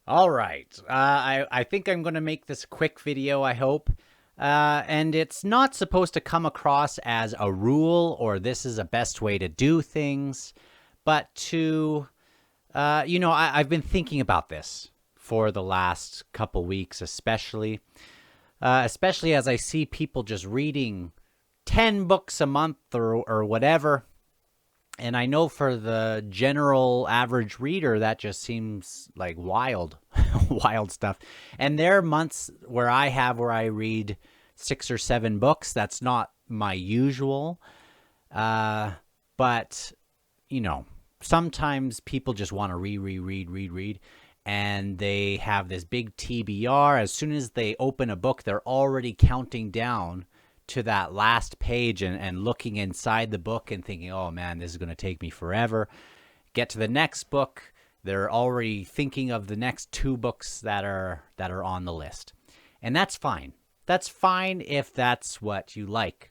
All right. I think I'm going to make this a quick video, I hope. And it's not supposed to come across as a rule or this is a best way to do things, but I've been thinking about this for the last couple weeks, especially as I see people just reading 10 books a month or whatever. And I know for the general average reader, that just seems like wild, wild stuff. And there are months where I read 6 or 7 books. That's not my usual. But, you know, sometimes people just want to read. And they have this big TBR. As soon as they open a book, they're already counting down to that last page and looking inside the book and thinking, oh man, this is going to take me forever. Get to the next book, they're already thinking of the next 2 books that are on the list. And that's fine. That's fine if that's what you like.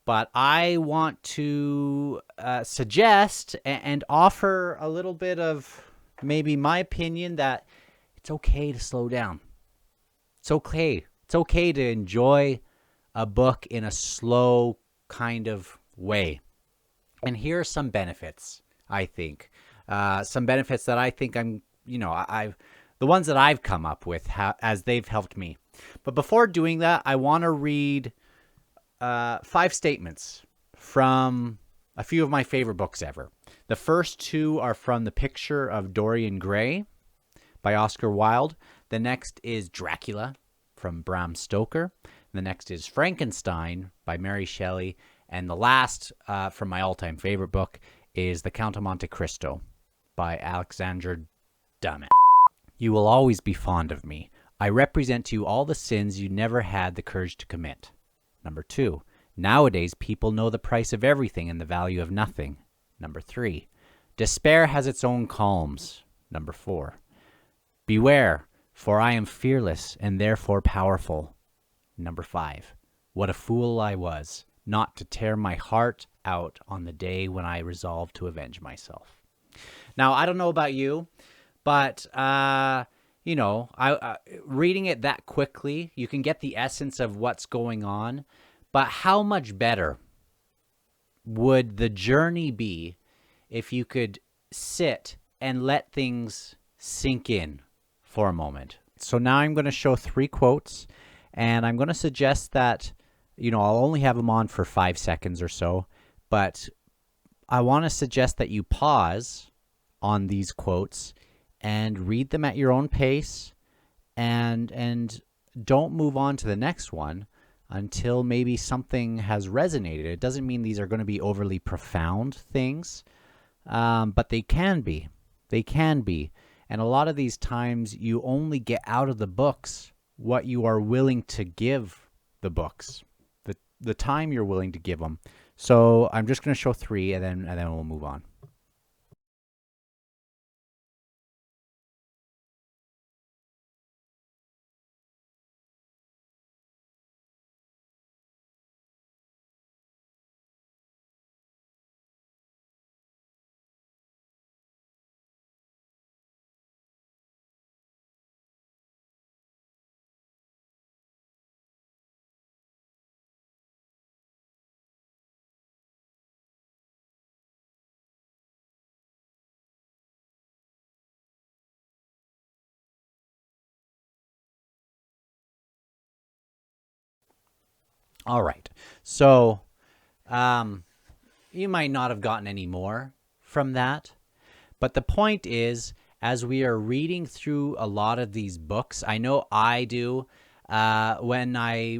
But I want to suggest and offer a little bit of maybe my opinion that it's okay to slow down. It's okay. It's okay to enjoy a book in a slow kind of way. And here are some benefits, I think. Some benefits that I think I've the ones that I've come up with as they've helped me. But before doing that, I want to read 5 statements from a few of my favorite books ever. The first 2 are from The Picture of Dorian Gray by Oscar Wilde. The next is Dracula from Bram Stoker. The next is Frankenstein by Mary Shelley. And the last, from my all-time favorite book, is The Count of Monte Cristo by Alexandre Dumas. You will always be fond of me. I represent to you all the sins you never had the courage to commit. Number 2, nowadays people know the price of everything and the value of nothing. Number 3, despair has its own calms. Number 4, beware, for I am fearless and therefore powerful. Number 5, what a fool I was not to tear my heart out on the day when I resolved to avenge myself. Now, I don't know about you, but, reading it that quickly, you can get the essence of what's going on. But how much better would the journey be if you could sit and let things sink in for a moment? So now I'm going to show 3 quotes. And I'm going to suggest that, I'll only have them on for 5 seconds or so, but I want to suggest that you pause on these quotes and read them at your own pace and don't move on to the next one until maybe something has resonated. It doesn't mean these are going to be overly profound things, but they can be. They can be. And a lot of these times you only get out of the books what you are willing to give the books, the time you're willing to give them. So I'm just going to show 3 and then we'll move on. All right. So you might not have gotten any more from that. But the point is, as we are reading through a lot of these books, I know I do, when I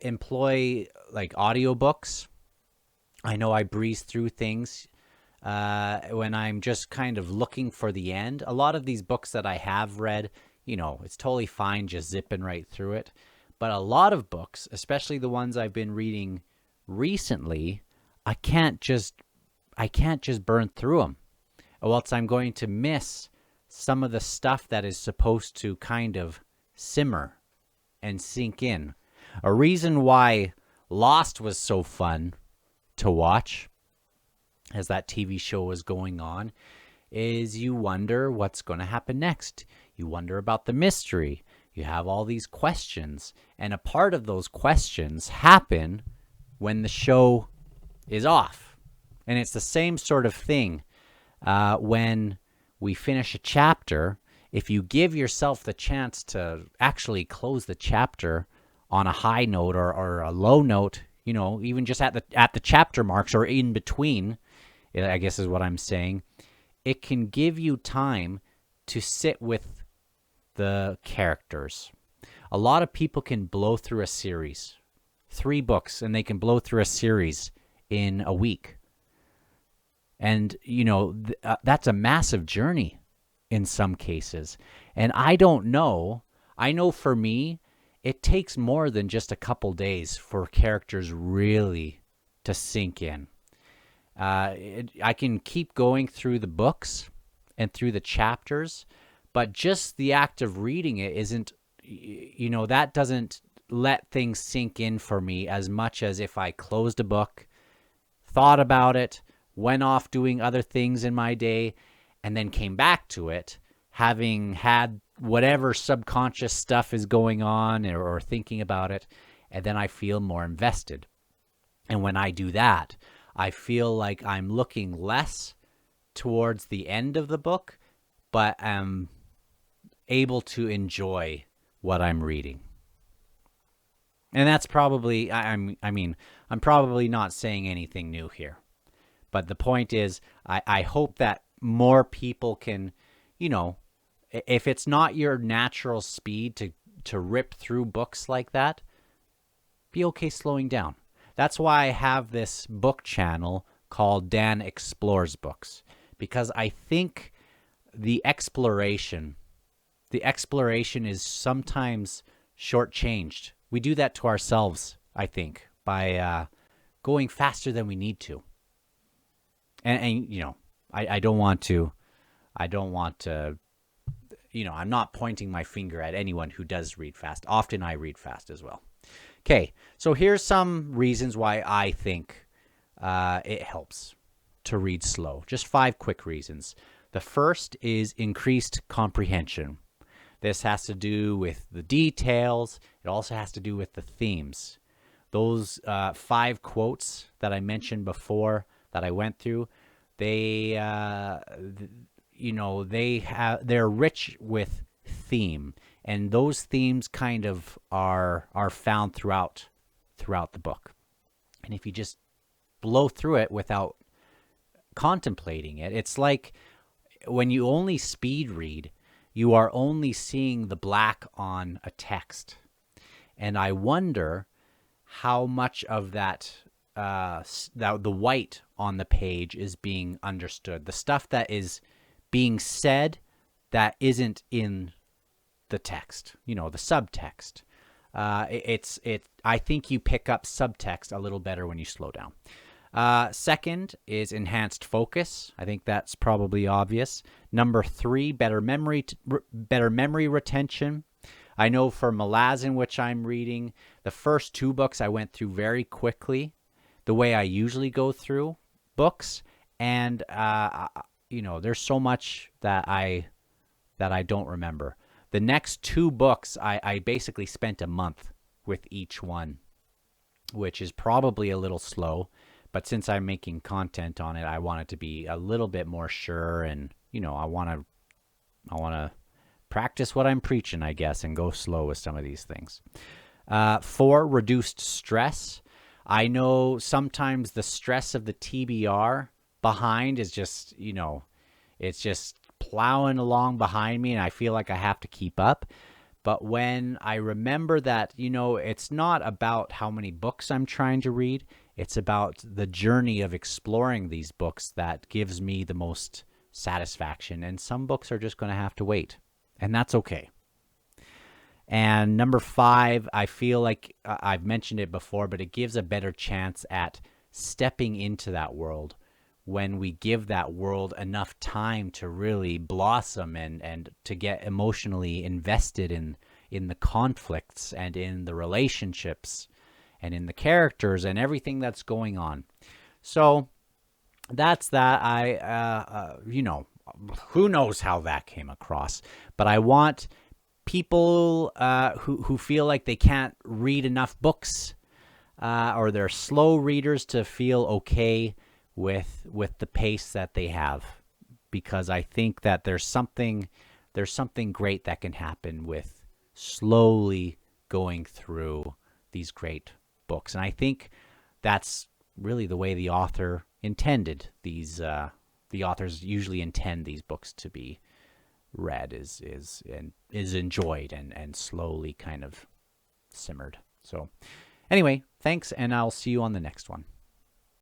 employ like audiobooks, I know I breeze through things when I'm just kind of looking for the end. A lot of these books that I have read, it's totally fine just zipping right through it. But a lot of books, especially the ones I've been reading recently, I can't just burn through them, or else I'm going to miss some of the stuff that is supposed to kind of simmer and sink in. A reason why Lost was so fun to watch as that TV show was going on is you wonder what's going to happen next. You wonder about the mystery. You have all these questions. And a part of those questions happen when the show is off. And it's the same sort of thing when we finish a chapter. If you give yourself the chance to actually close the chapter on a high note or a low note, even just at the chapter marks or in between, I guess is what I'm saying, it can give you time to sit with the characters. A lot of people can blow through a series, 3 books, and they can blow through a series in a week. And, that's a massive journey in some cases. And I don't know. I know for me, it takes more than just a couple days for characters really to sink in. I can keep going through the books and through the chapters, but just the act of reading it isn't, that doesn't let things sink in for me as much as if I closed a book, thought about it, went off doing other things in my day, and then came back to it, having had whatever subconscious stuff is going on or thinking about it, and then I feel more invested. And when I do that, I feel like I'm looking less towards the end of the book, but am able to enjoy what I'm reading. And that's probably, I'm probably not saying anything new here. But the point is, I hope that more people can, if it's not your natural speed to rip through books like that, be okay slowing down. That's why I have this book channel called Dan Explores Books, because I think the exploration is sometimes shortchanged. We do that to ourselves, I think, by going faster than we need to. And I don't want to, I'm not pointing my finger at anyone who does read fast. Often I read fast as well. Okay, so here's some reasons why I think it helps to read slow. Just 5 quick reasons. The first is increased comprehension. This has to do with the details. It also has to do with the themes. Those 5 quotes that I mentioned before that I went through, they're rich with theme, and those themes kind of are found throughout the book. And if you just blow through it without contemplating it, it's like when you only speed read, you are only seeing the black on a text. And I wonder how much of that the white on the page is being understood. The stuff that is being said that isn't in the text, the subtext. I think you pick up subtext a little better when you slow down. Second is enhanced focus. I think that's probably obvious. Number 3, better memory retention. I know for Malazan, which I'm reading, the first 2 books I went through very quickly, the way I usually go through books, and there's so much that I don't remember. The next 2 books, I basically spent a month with each one, which is probably a little slow. But since I'm making content on it, I want it to be a little bit more sure, and I want to practice what I'm preaching, I guess, and go slow with some of these things. 4, reduced stress. I know sometimes the stress of the TBR behind is just, it's just plowing along behind me, and I feel like I have to keep up. But when I remember that, it's not about how many books I'm trying to read. It's about the journey of exploring these books that gives me the most satisfaction. And some books are just going to have to wait. And that's okay. And number 5, I feel like I've mentioned it before, but it gives a better chance at stepping into that world when we give that world enough time to really blossom and to get emotionally invested in the conflicts and in the relationships and in the characters and everything that's going on. So that's that. who knows how that came across, but I want people who feel like they can't read enough books or they're slow readers to feel okay with the pace that they have, because I think that there's something great that can happen with slowly going through these great books. And I think that's really the way the author intended these. The authors usually intend these books to be read is enjoyed and slowly kind of simmered. So anyway, thanks, and I'll see you on the next one.